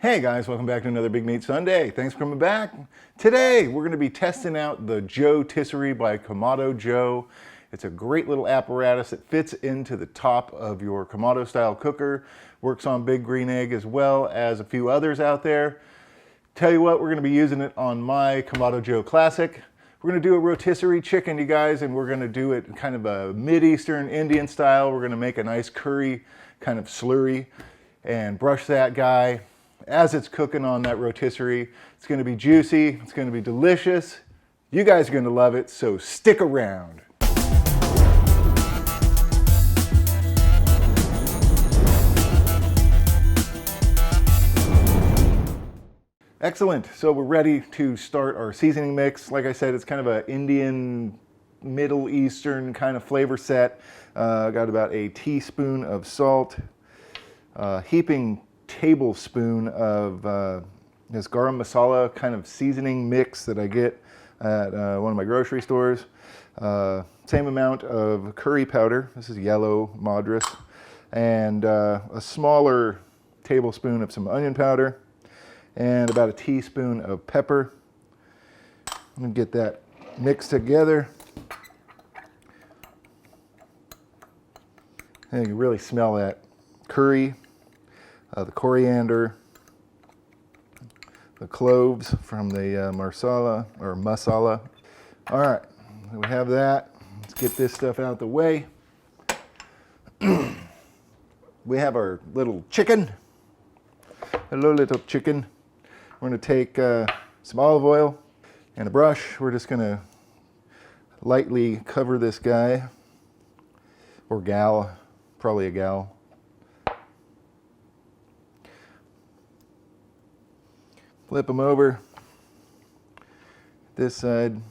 Hey guys, welcome back to another Big Meat Sunday. Thanks for coming back. Today we're going to be testing out the Jotisserie by Kamado Joe. It's a great little apparatus that fits into the top of your Kamado style cooker. Works on Big Green Egg as well as a few others out there. Tell you what, we're going to be using it on my Kamado Joe Classic. We're going to do a rotisserie chicken, you guys, and we're going to do it kind of a Mid-Eastern Indian style. We're going to make a nice curry kind of slurry and brush that guy as it's cooking on that rotisserie. It's going to be juicy, it's going to be delicious. You guys are going to love it, so stick around. Excellent, so we're ready to start our seasoning mix. Like I said, it's kind of an Indian, Middle Eastern kind of flavor set. Got about a teaspoon of salt, heaping tablespoon of this garam masala kind of seasoning mix that I get at one of my grocery stores. Same amount of curry powder, this is yellow madras, and a smaller tablespoon of some onion powder, and about a teaspoon of pepper. I'm gonna get that mixed together. And you can really smell that curry. The coriander, the cloves from the masala. All right, so we have that. Let's get this stuff out the way. We have our little chicken. Hello, little chicken. We're gonna take some olive oil and a brush. We're just gonna lightly cover this guy, or gal, probably a gal. Flip them over this side.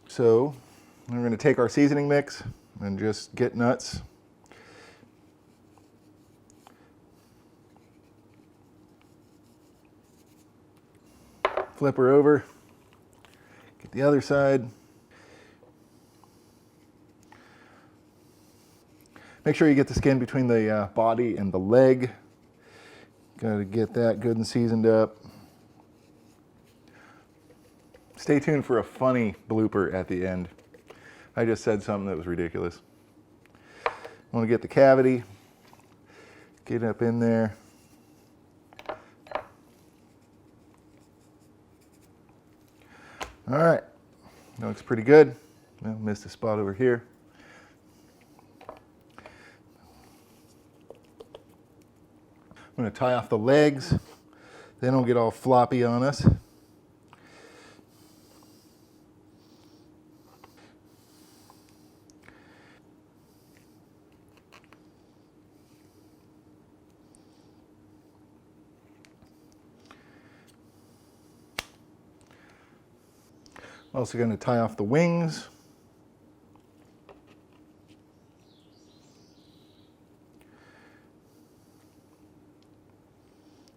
So we're going to take our seasoning mix and just get nuts. Flip her over. Get the other side. Make sure you get the skin between the body and the leg. Got to get that good and seasoned up. Stay tuned for a funny blooper at the end. I just said something that was ridiculous. I want to get the cavity, get up in there. All right, that looks pretty good. I missed a spot over here. I'm going to tie off the legs. They don't get all floppy on us. Also going to tie off the wings.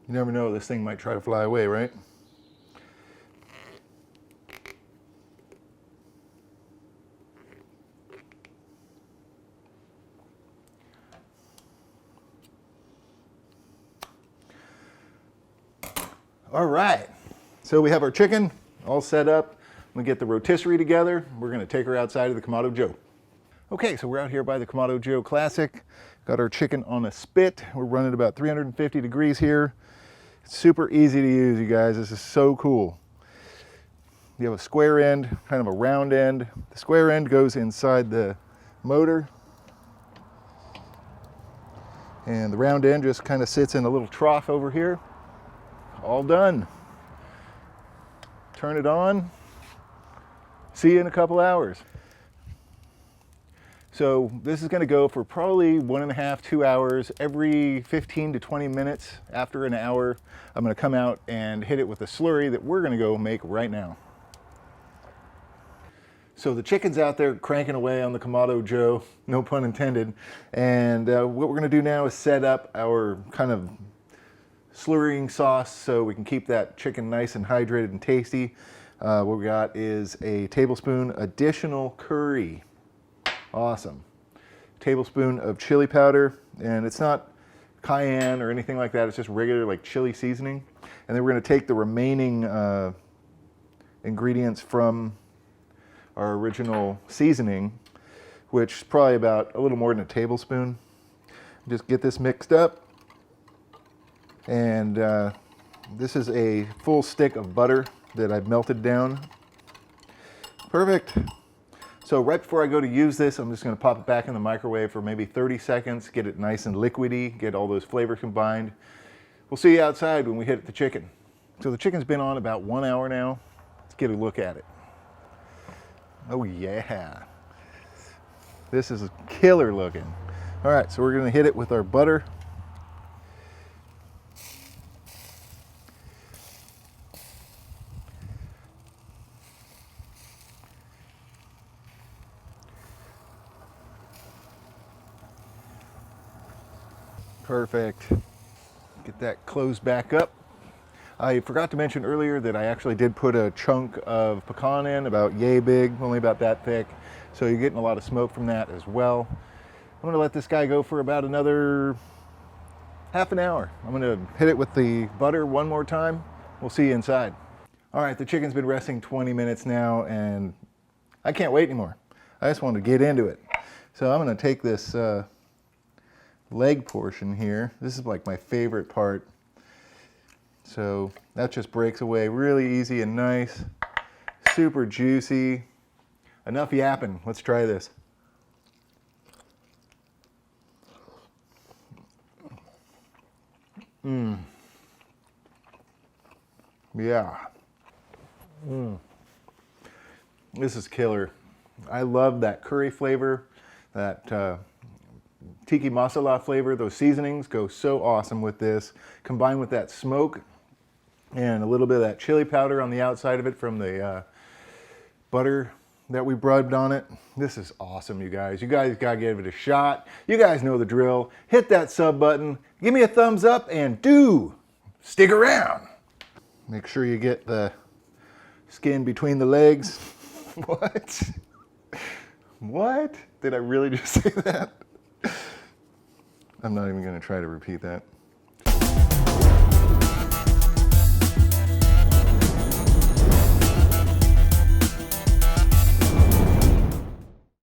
You never know, this thing might try to fly away, right? All right, so we have our chicken all set up. I'm gonna get the rotisserie together. We're gonna take her outside of the Kamado Joe. Okay, so we're out here by the Kamado Joe Classic. Got our chicken on a spit. We're running about 350 degrees here. Super easy to use, you guys. This is so cool. You have a square end, kind of a round end. The square end goes inside the motor. And the round end just kind of sits in a little trough over here. All done. Turn it on. See you in a couple hours. So this is going to go for probably 1.5 to 2 hours. Every 15 to 20 minutes after an hour, I'm going to come out and hit it with a slurry that we're going to go make right now. So the chicken's out there cranking away on the Kamado Joe, no pun intended. And what we're going to do now is set up our kind of slurrying sauce so we can keep that chicken nice and hydrated and tasty. What we got is a tablespoon additional curry. Awesome. tablespoon of chili powder, and it's not cayenne or anything like that. It's just regular like chili seasoning. And then we're going to take the remaining ingredients from our original seasoning, which is probably about a little more than a tablespoon. Just get this mixed up. And this is a full stick of butter that I've melted down. Perfect. So right before I go to use this, I'm just going to pop it back in the microwave for maybe 30 seconds, get it nice and liquidy, get all those flavors combined. We'll see you outside when we hit the chicken. So the chicken's been on about 1 hour now. Let's get a look at it. Oh yeah. This is killer looking. All right, so we're going to hit it with our butter. Perfect. Get that closed back up. I forgot to mention earlier that I actually did put a chunk of pecan in, about yay big, only about that thick. So you're getting a lot of smoke from that as well. I'm going to let this guy go for about another half an hour. I'm going to hit it with the butter one more time. We'll see you inside. All right, the chicken's been resting 20 minutes now, and I can't wait anymore. I just want to get into it. So I'm going to take this leg portion here. This is like my favorite part. So that just breaks away really easy and nice. Super juicy. Enough yapping. Let's try this. Yeah. This is killer. I love that curry flavor, that tiki masala flavor. Those seasonings go so awesome with this, combined with that smoke and a little bit of that chili powder on the outside of it from the butter that we rubbed on it. This is awesome, you guys. You guys gotta give it a shot. You guys know the drill. Hit that sub button, give me a thumbs up, and do stick around. Make sure you get the skin between the legs. What? What? Did I really just say that? I'm not even gonna try to repeat that.